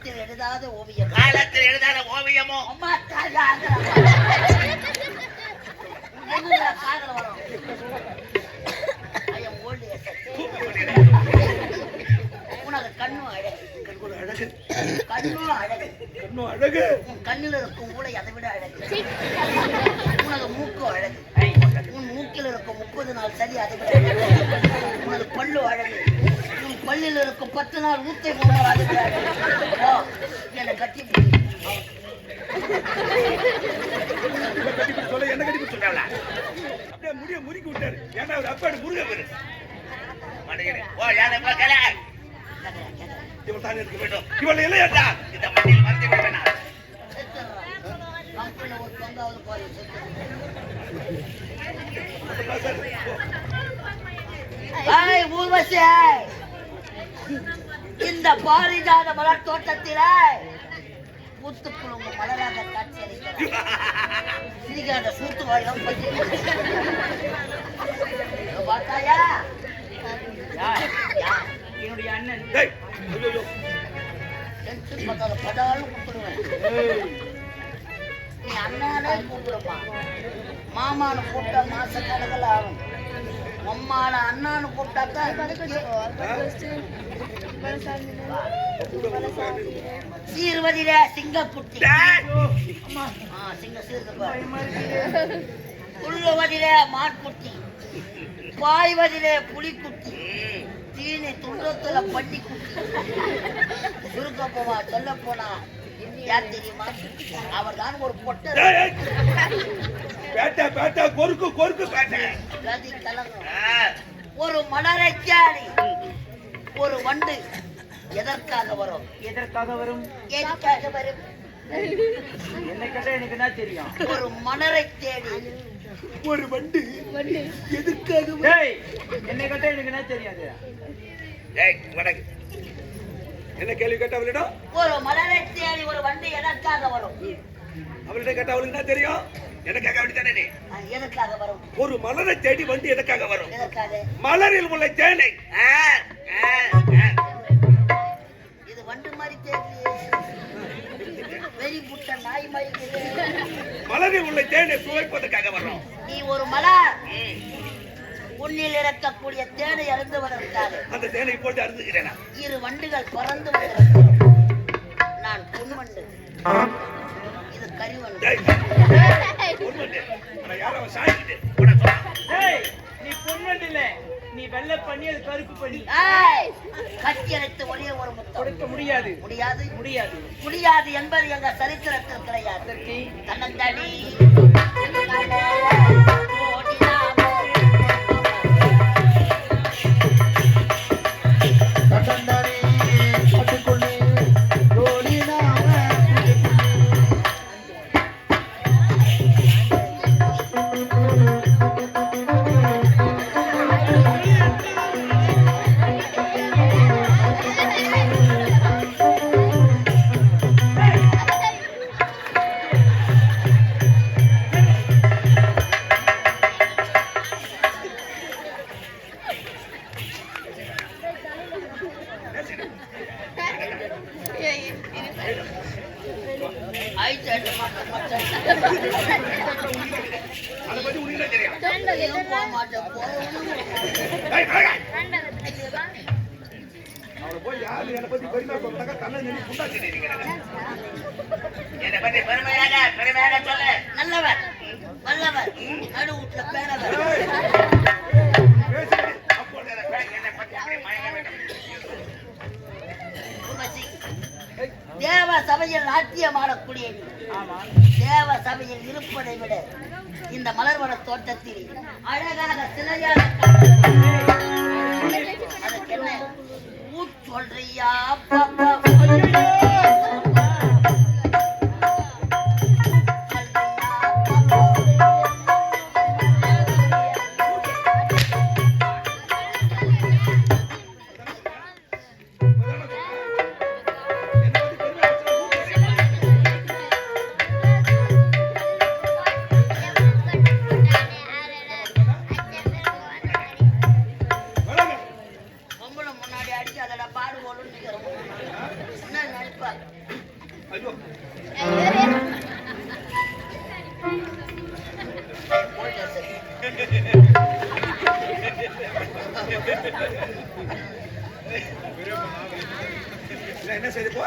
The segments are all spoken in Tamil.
காலத்தில் எழுதாத ஓவியம். காலத்தில் எழுதாத ஓவியமோ? அம்மா காதல வரும். உனக்கு கண்ணும் அழகு. கண்ணும் அழகு. கண்ணும் அழகு. உன் கண்ணில் இருக்கும் மூளை அதை விட அழகு. உனக்கு மூக்கு அழகு. உன் மூக்கில் இருக்கும் 30 நாள் சரி அதை விட அழகு. உனது பல்லு அழகு. உன் பல்லில் இருக்கும் 10 நாள் ஊத்தை போனால் அதை விட அழகு. என்னை கட்டி சொல்ல என்ன கட்டி சொல்றாங்களா? அப்படியே முடிய முறுக்கி விட்டாரு. ஏன்னா அவர் அப்பாடு முருக பேரு ஓ யானை பார்க்கல இவன் தான் இருக்க வேண்டும். இவள் இல்லையா இந்த மண்ணில் மறந்து விடுவேனா? இந்த பாரிஜாத மலர் தோட்டத்தில பூத்துக்குழுங்கும் மலராக காட்சி அளிக்கிறார். சூத்து வாயிலும் பார்த்தாயா? என்னுடைய அண்ணன் பதாலும் கூப்பிடுவேன். நீ அண்ணானே கூப்பிடுமா? மாமானு கூப்பிட்டா மாச கணக்கில் ஆகும். அம்மான அண்ணான்னு கூப்பிட்டாத்தான் சீர்வதில சிங்கக்குட்டி. சிங்க சீர்வதில மாட்குட்டி. பாய்வதிலே புலிக்குட்டி. தீனி துண்டத்துல பட்டிக்குட்டி. சுருக்க போவா சொல்ல போனா யார் தெரியுமா? அவர் தான் ஒரு பொட்டை ஒரு மலரைச்சாடி ஒரு வண்டு எதற்காக வரும்? எதற்காக வரும்? எதற்காக வரும்? என்னை கேட்டா எனக்கு என்ன தெரியும்? ஒரு மலரை தேடி ஒரு வண்டு எதற்காக? என்னை கேட்டா எனக்கு என்ன தெரியாது? என்ன கேள்வி கேட்ட அவளிடம்? ஒரு மலரை தேடி ஒரு வண்டு எதற்காக வரும்? அவளிடம் கேட்ட அவளுக்கு என்ன தெரியும்? எனக்காக அப்படித்தானே? எதற்காக வரும்? ஒரு மலரை தேடி வண்டு எதற்காக வரும்? எதற்காக? மலரில் உள்ள தேனை. இது வண்டு மாதிரி தேடியே வெறி புட்ட நாய் மாதிரி. மலரில் உள்ள தேனை சுவைப்பதற்காக வரும். நீ ஒரு மலர் உன்னில் இறக்கக்கூடிய தேனை அருந்துவதற்காக அந்த தேனை போட்டு அருந்துகிறேன். 2 வண்டுகள் பறந்து வந்திருக்கிறது. நான் பொன்வண்டு, இது கரிவண்டு. நீ பொன்வண்டு இல்ல, நீ வெள்ளை பண்ணி அது கருப்பு பண்ணி கட்டி அணைத்து ஒரே ஒரு முத்தம் கொடுக்க முடியாது. முடியாது முடியாது முடியாது என்பது எங்க சரித்திரத்தில் கிடையாது. தன்னந்தனி நல்லவர் வல்லவர் நடு வீட்டுல பேரவர். தேவ சபையில் நாட்டியம் ஆடக்கூடிய தேவ சபையில் இருப்பதை விட இந்த மலர்வன தோட்டத்தில் அழகாக சிலையாக அதுக்கு என்ன சொல்றியா? ஐயோ என்ன செய்து போ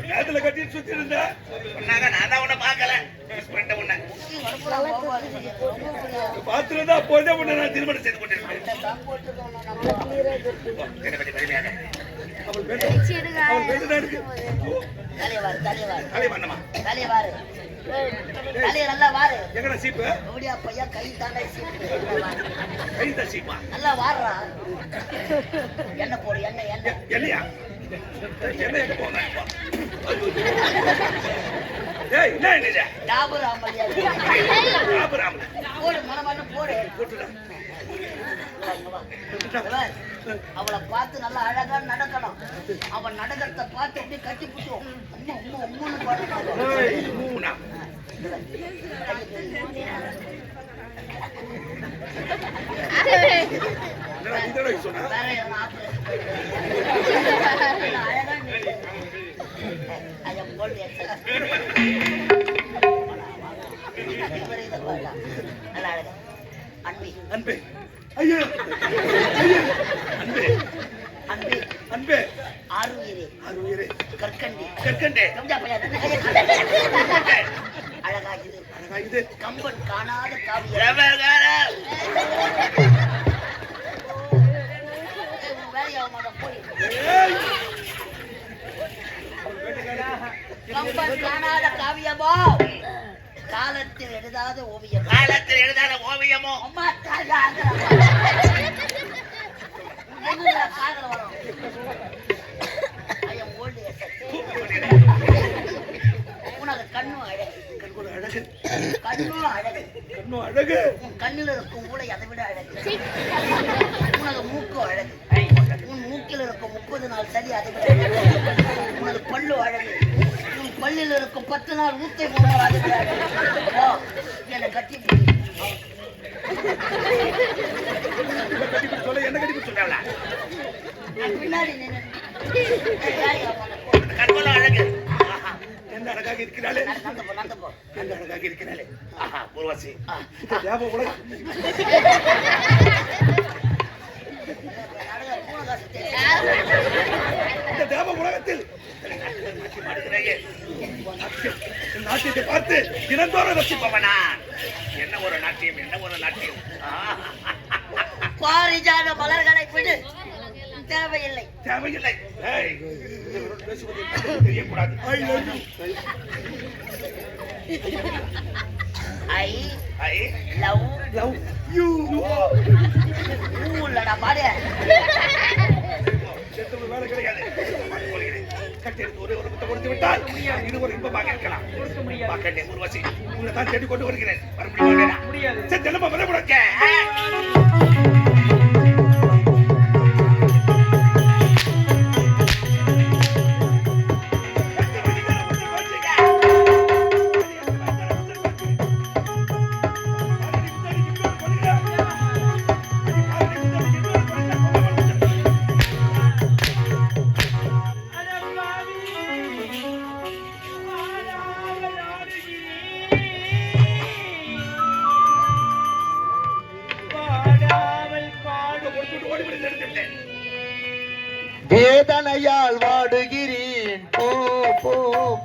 நேரத்துல கட்டிட்டு சுத்தி இருந்த நான் தான் உன்னை பார்க்கல உன்னை பார்த்துருந்தா அப்போதே உன்னை நான் திருமணம் செய்து கொண்டிருக்கேன் எங்கடா சீப்பு பையா கை தாண்டா சீப்பு கை தான் சீப்பா நல்லா வாடுறா என்ன போடு என்ன என்ன என்னையா என்ன எங்க போன ஏய் என்ன என்னடா டாபர் ஆமலியா டாபர் போடு மனமான போடு போட்டுடா அவளை பார்த்து நல்லா அழகா நடக்கணும் அவன் நடக்கிறத பார்த்து அப்படியே கட்டி பிடிச்சோம் அம்மா அம்மா அம்மான்னு பாடுறாங்க வேற எவனா அழகா ஐயா போல் நல்லா அழகா அன்பி அன்பே ஐயா அன்பே அன்பி அன்பே ஆறுயிரே ஆறுயிரே கற்கண்டி கற்கண்டே கம்ஜா பையா அழகாகிது அழகாகிது கம்பன் காணாத காவியம் வேலையாக போய் கம்பன் காணாத காவியமோ காலத்தில் எழுதாத ஓவியம் காலத்தில் எழுதாத ஓவியமோ அம்மா காதல் வரும் ஐயம் ஓல்டு உனக்கு கண்ணும் அழகு அழகு கண்ணும் அழகு கண்ணும் அழகு உன் கண்ணில் இருக்கும் கூட அதை விட அழகு உனக்கு மூக்கும் அழகு உன் மூக்கில் இருக்கும் 30 நாள் சரி அதை விட அழகு உனது பல்லு அழகு உன் பல்லில் இருக்கும் 10 நாள் ஊத்தை போனால் அதை விட அழகு என்னை கட்டி சொல்ல என்ன கட்டி சொல்ல பின்னாடி நின்று கண்பல அழகு எந்த அழகாக இருக்கிறாளே நடந்து போ எந்த அழகாக இருக்கிறாளே ஆஹா பூர்வாசி தேவ உலகம் இந்த தேவ உலகத்தில் நாட்டியத்தை பார்த்து தினந்தோறும் ரசிப்பவனா என்ன ஒரு நாட்டியம் என்ன ஒரு நாட்டியம் பாரிஜாத மலர்களை விடு தேவையில்லை தேவையில்லை தெரியக்கூடாது ஐ லவ் லவ் யூ இல்லடா பாரு வேலை கிடையாது கட்டெடுத்து ஒரே ஒரு முட்டை கொடுத்து விட்டால் இது ஒரு இன்பமாக இருக்கலாம் பார்க்கட்டே ஊர்வசி உங்களை தான் தேடி கொண்டு வருகிறேன் வர முடியாது சரி தினமும் வர முடக்க வேதனையால் வாடுகிறேன் போ போ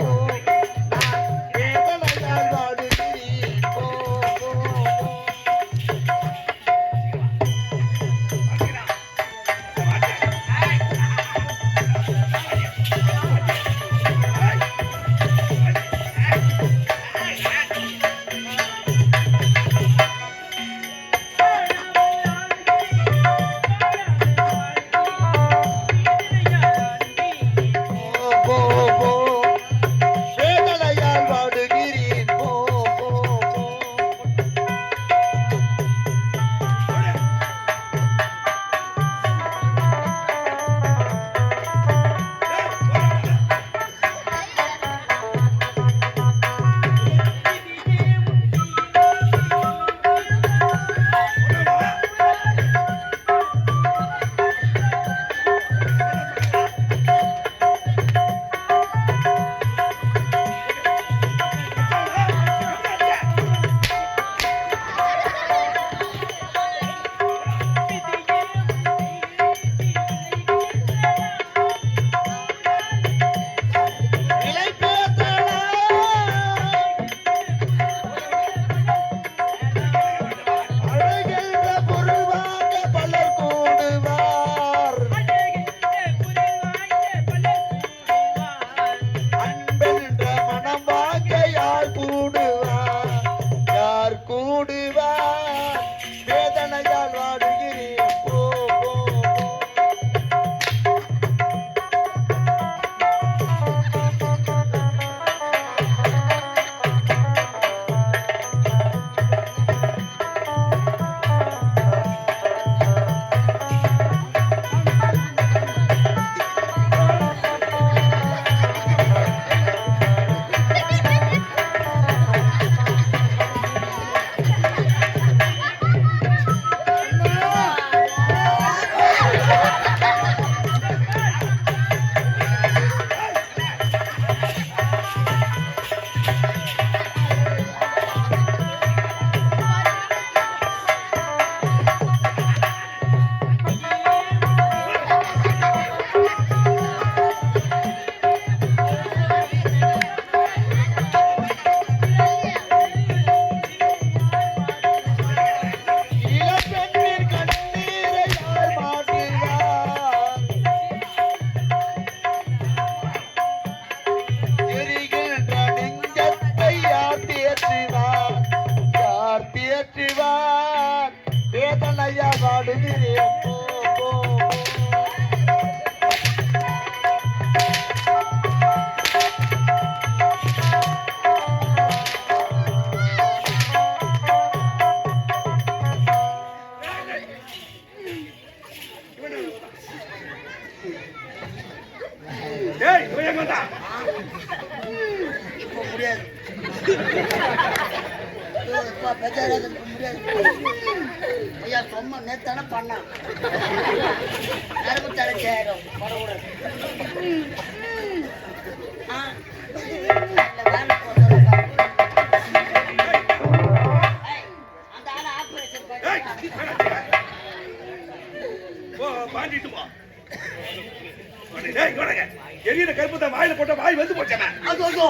போ வேதனையால் வாடுகிறேன் போ போ போ மூடுவார் வேதனையால் வாடுகிறேன் போ போ இளப்பெண்ணின் கண்ணீரை யார் மாற்றுவார் எரிகின்ற நெஞ்சத்தை யார் தேற்றுவார் வேதனையால் வாடுகிறேன் போ போ ஏய் இவன் எங்க வந்தா? இப்போ முடியாது. ஐயோ, இப்ப பெஜாராக இருக்க முடியாது. ஐயா சும்மா நேத்தானே பண்ணான். நரம்பு தளர்ச்சியாயிடும். பரவாயில்ல. ஆ. இல்ல, வேலை போறதா? ஏய், அந்த ஆளை ஆபரேஷன் ஏய் பண்ணி போ பாண்டிட்டு போ. டேய் கோடங்க எரியிற கருப்பு தான் வாயில போட்டா வாய் வந்து போச்சேனா ஐயோ